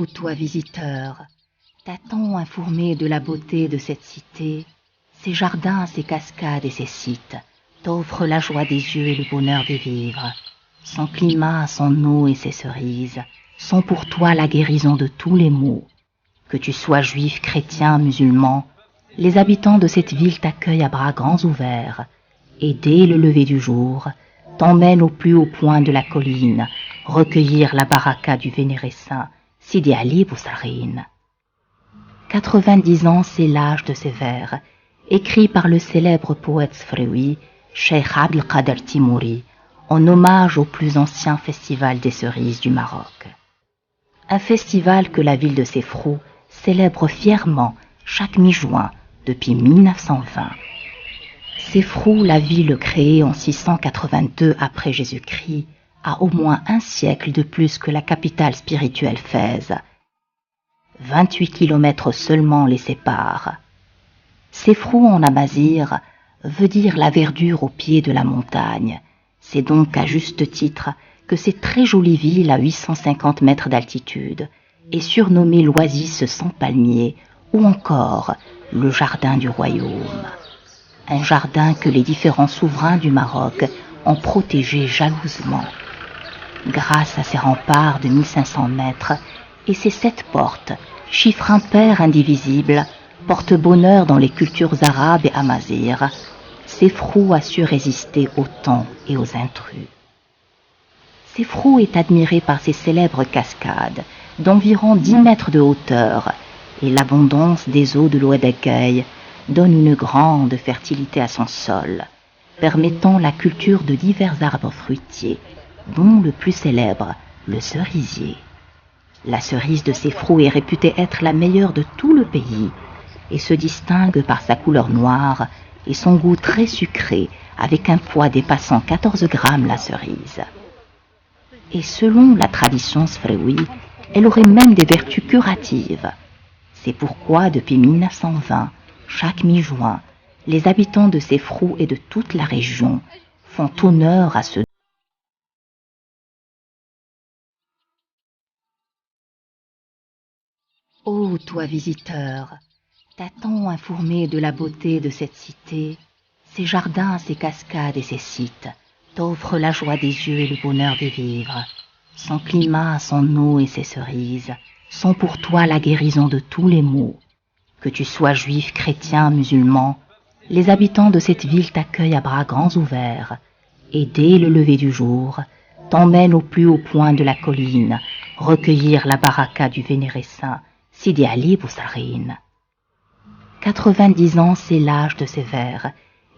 Ô toi visiteur, t'attends informé de la beauté de cette cité, ses jardins, ses cascades et ses sites t'offrent la joie des yeux et le bonheur de vivre. Son climat, son eau et ses cerises sont pour toi la guérison de tous les maux. Que tu sois juif, chrétien, musulman, les habitants de cette ville t'accueillent à bras grands ouverts, et dès le lever du jour, t'emmènent au plus haut point de la colline, recueillir la baraka du vénéré saint, Sidi Ali Boussarine. 90 ans, c'est l'âge de ces vers, écrits par le célèbre poète sfréoui, Cheikh Abdelkader Timouri, en hommage au plus ancien festival des cerises du Maroc. Un festival que la ville de Sefrou célèbre fièrement chaque mi-juin depuis 1920. Sefrou, la ville créée en 682 après Jésus-Christ, a au moins un siècle de plus que la capitale spirituelle Fès. 28 kilomètres seulement les séparent. Sefrou en amazigh veut dire la verdure au pied de la montagne. C'est donc à juste titre que cette très jolie ville à 850 mètres d'altitude est surnommée l'oasis sans palmiers ou encore le jardin du royaume. Un jardin que les différents souverains du Maroc ont protégé jalousement. Grâce à ses remparts de 1500 mètres et ses 7 portes, chiffre impair indivisible, porte bonheur dans les cultures arabes et amazighs, Sefrou a su résister aux temps et aux intrus. Sefrou est admiré par ses célèbres cascades d'environ 10 mètres de hauteur, et l'abondance des eaux de l'Oued donne une grande fertilité à son sol, permettant la culture de divers arbres fruitiers, dont le plus célèbre, le cerisier. La cerise de Sefrou est réputée être la meilleure de tout le pays et se distingue par sa couleur noire et son goût très sucré, avec un poids dépassant 14 grammes la cerise. Et selon la tradition sfréoui, elle aurait même des vertus curatives. C'est pourquoi, depuis 1920, chaque mi-juin, les habitants de Sefrou et de toute la région font honneur à ce Ô toi visiteur, t'attends informé de la beauté de cette cité, ses jardins, ses cascades et ses sites t'offrent la joie des yeux et le bonheur de vivre. Son climat, son eau et ses cerises sont pour toi la guérison de tous les maux. Que tu sois juif, chrétien, musulman, les habitants de cette ville t'accueillent à bras grands ouverts, et dès le lever du jour, t'emmènent au plus haut point de la colline, recueillir la baraka du vénéré saint, Sidi Ali Boussarine. 90 ans, c'est l'âge de ces vers,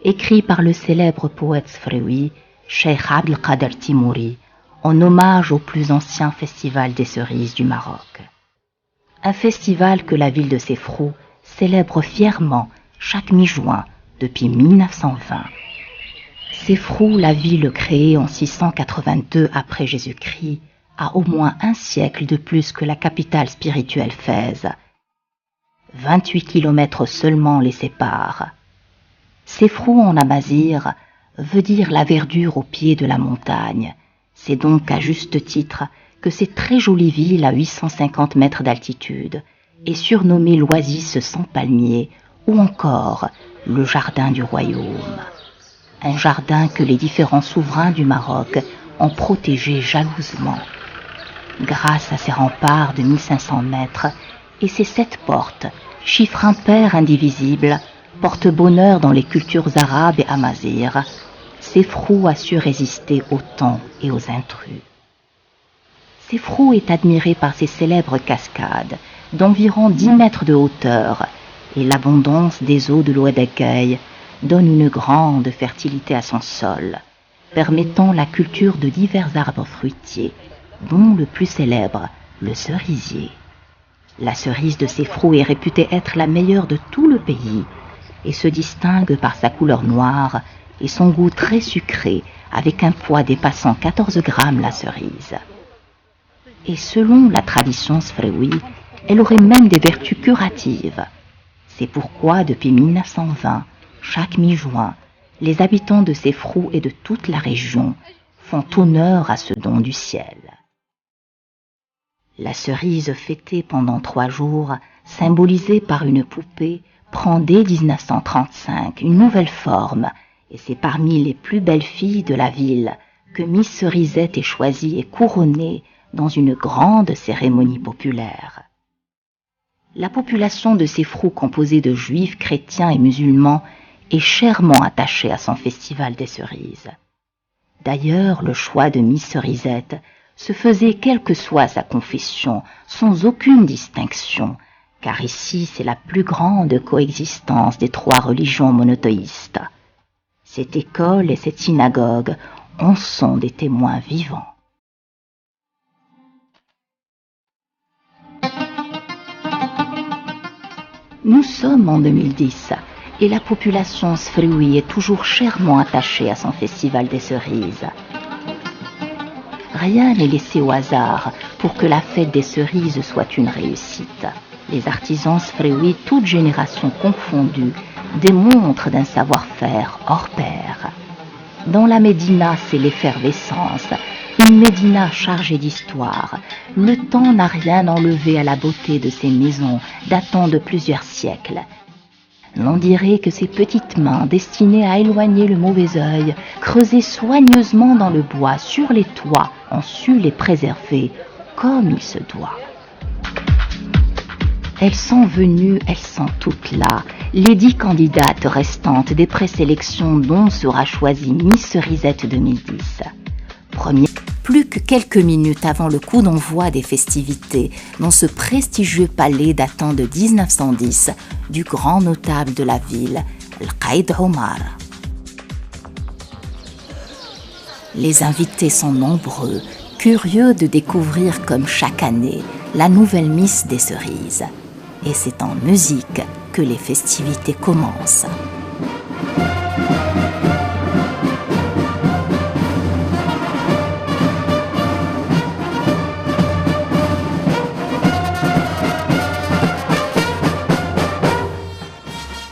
écrits par le célèbre poète sfréoui, Cheikh Abdelkader Timouri, en hommage au plus ancien festival des cerises du Maroc. Un festival que la ville de Sefrou célèbre fièrement chaque mi-juin depuis 1920. Sefrou, la ville créée en 682 après Jésus-Christ, a au moins un siècle de plus que la capitale spirituelle Fès. 28 kilomètres seulement les séparent. Sefrou en amazigh veut dire la verdure au pied de la montagne. C'est donc à juste titre que cette très jolie ville à 850 mètres d'altitude est surnommée l'oasis sans palmiers ou encore le jardin du royaume. Un jardin que les différents souverains du Maroc ont protégé jalousement. Grâce à ses remparts de 1500 mètres et ses 7 portes, chiffre impair indivisible, porte bonheur dans les cultures arabes et amazighs, Sefrou a su résister aux temps et aux intrus. Sefrou est admiré par ses célèbres cascades d'environ 10 mètres de hauteur, et l'abondance des eaux de l'Oued donne une grande fertilité à son sol, permettant la culture de divers arbres fruitiers, dont le plus célèbre, le cerisier. La cerise de Sefrou est réputée être la meilleure de tout le pays et se distingue par sa couleur noire et son goût très sucré, avec un poids dépassant 14 grammes la cerise. Et selon la tradition sfréoui, elle aurait même des vertus curatives. C'est pourquoi, depuis 1920, chaque mi-juin, les habitants de Sefrou et de toute la région font honneur à ce don du ciel. La cerise fêtée pendant 3 jours, symbolisée par une poupée, prend dès 1935 une nouvelle forme, et c'est parmi les plus belles filles de la ville que Miss Cerisette est choisie et couronnée dans une grande cérémonie populaire. La population de Sefrou, composée de juifs, chrétiens et musulmans, est chèrement attachée à son festival des cerises. D'ailleurs, le choix de Miss Cerisette se faisait quelle que soit sa confession, sans aucune distinction, car ici c'est la plus grande coexistence des 3 religions monothéistes. Cette école et cette synagogue en sont des témoins vivants. Nous sommes en 2010 et la population sfrioui est toujours chèrement attachée à son festival des cerises. Rien n'est laissé au hasard pour que la fête des cerises soit une réussite. Les artisans sfrioui, toutes générations confondues, démontrent d'un savoir-faire hors pair. Dans la Médina, c'est l'effervescence, une Médina chargée d'histoire. Le temps n'a rien enlevé à la beauté de ces maisons datant de plusieurs siècles. L'on dirait que ces petites mains destinées à éloigner le mauvais œil, creusées soigneusement dans le bois sur les toits, ont su les préserver comme il se doit. Elles sont venues, elles sont toutes là, les 10 candidates restantes des présélections dont sera choisie Miss Cerisette 2010. Plus que quelques minutes avant le coup d'envoi des festivités dans ce prestigieux palais datant de 1910 du grand notable de la ville, Al-Qaïd Omar. Les invités sont nombreux, curieux de découvrir comme chaque année la nouvelle Miss des cerises. Et c'est en musique que les festivités commencent.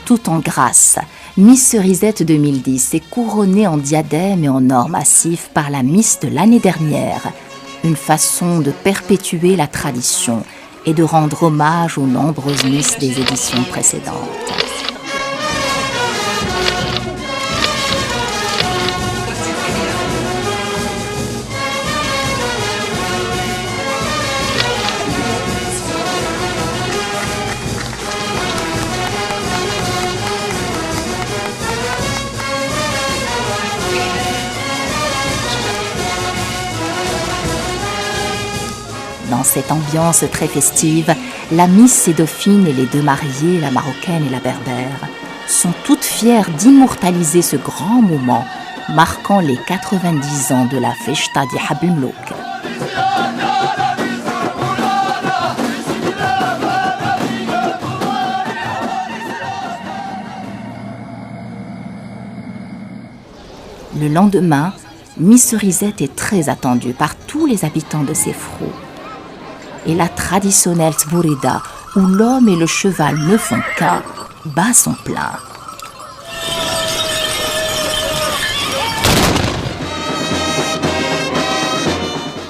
Tout en grâce, Miss Cerisette 2010 est couronnée en diadème et en or massif par la Miss de l'année dernière, une façon de perpétuer la tradition et de rendre hommage aux nombreuses Miss des éditions précédentes. Dans cette ambiance très festive, la Miss et Dauphine et les 2 mariées, la marocaine et la berbère, sont toutes fières d'immortaliser ce grand moment marquant les 90 ans de la Feshta di Habl-Mlouk. Le lendemain, Miss Cerisette est très attendue par tous les habitants de Sefrou. Et la traditionnelle Zbourida, où l'homme et le cheval ne font qu'un, bat son plein.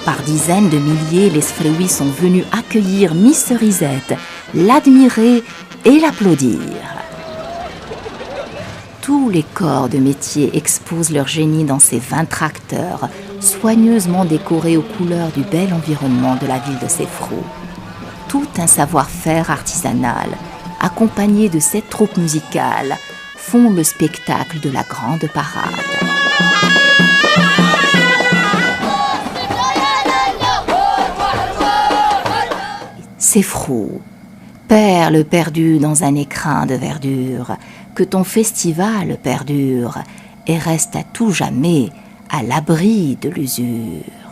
Par dizaines de milliers, les Sfrioui sont venus accueillir Miss Cerisette, l'admirer et l'applaudir. Tous les corps de métier exposent leur génie dans ces 20 tracteurs, soigneusement décorés aux couleurs du bel environnement de la ville de Sefrou. Tout un savoir-faire artisanal, accompagné de 7 troupes musicales, font le spectacle de la grande parade. Sefrou, perle perdue dans un écrin de verdure, que ton festival perdure et reste à tout jamais à l'abri de l'usure.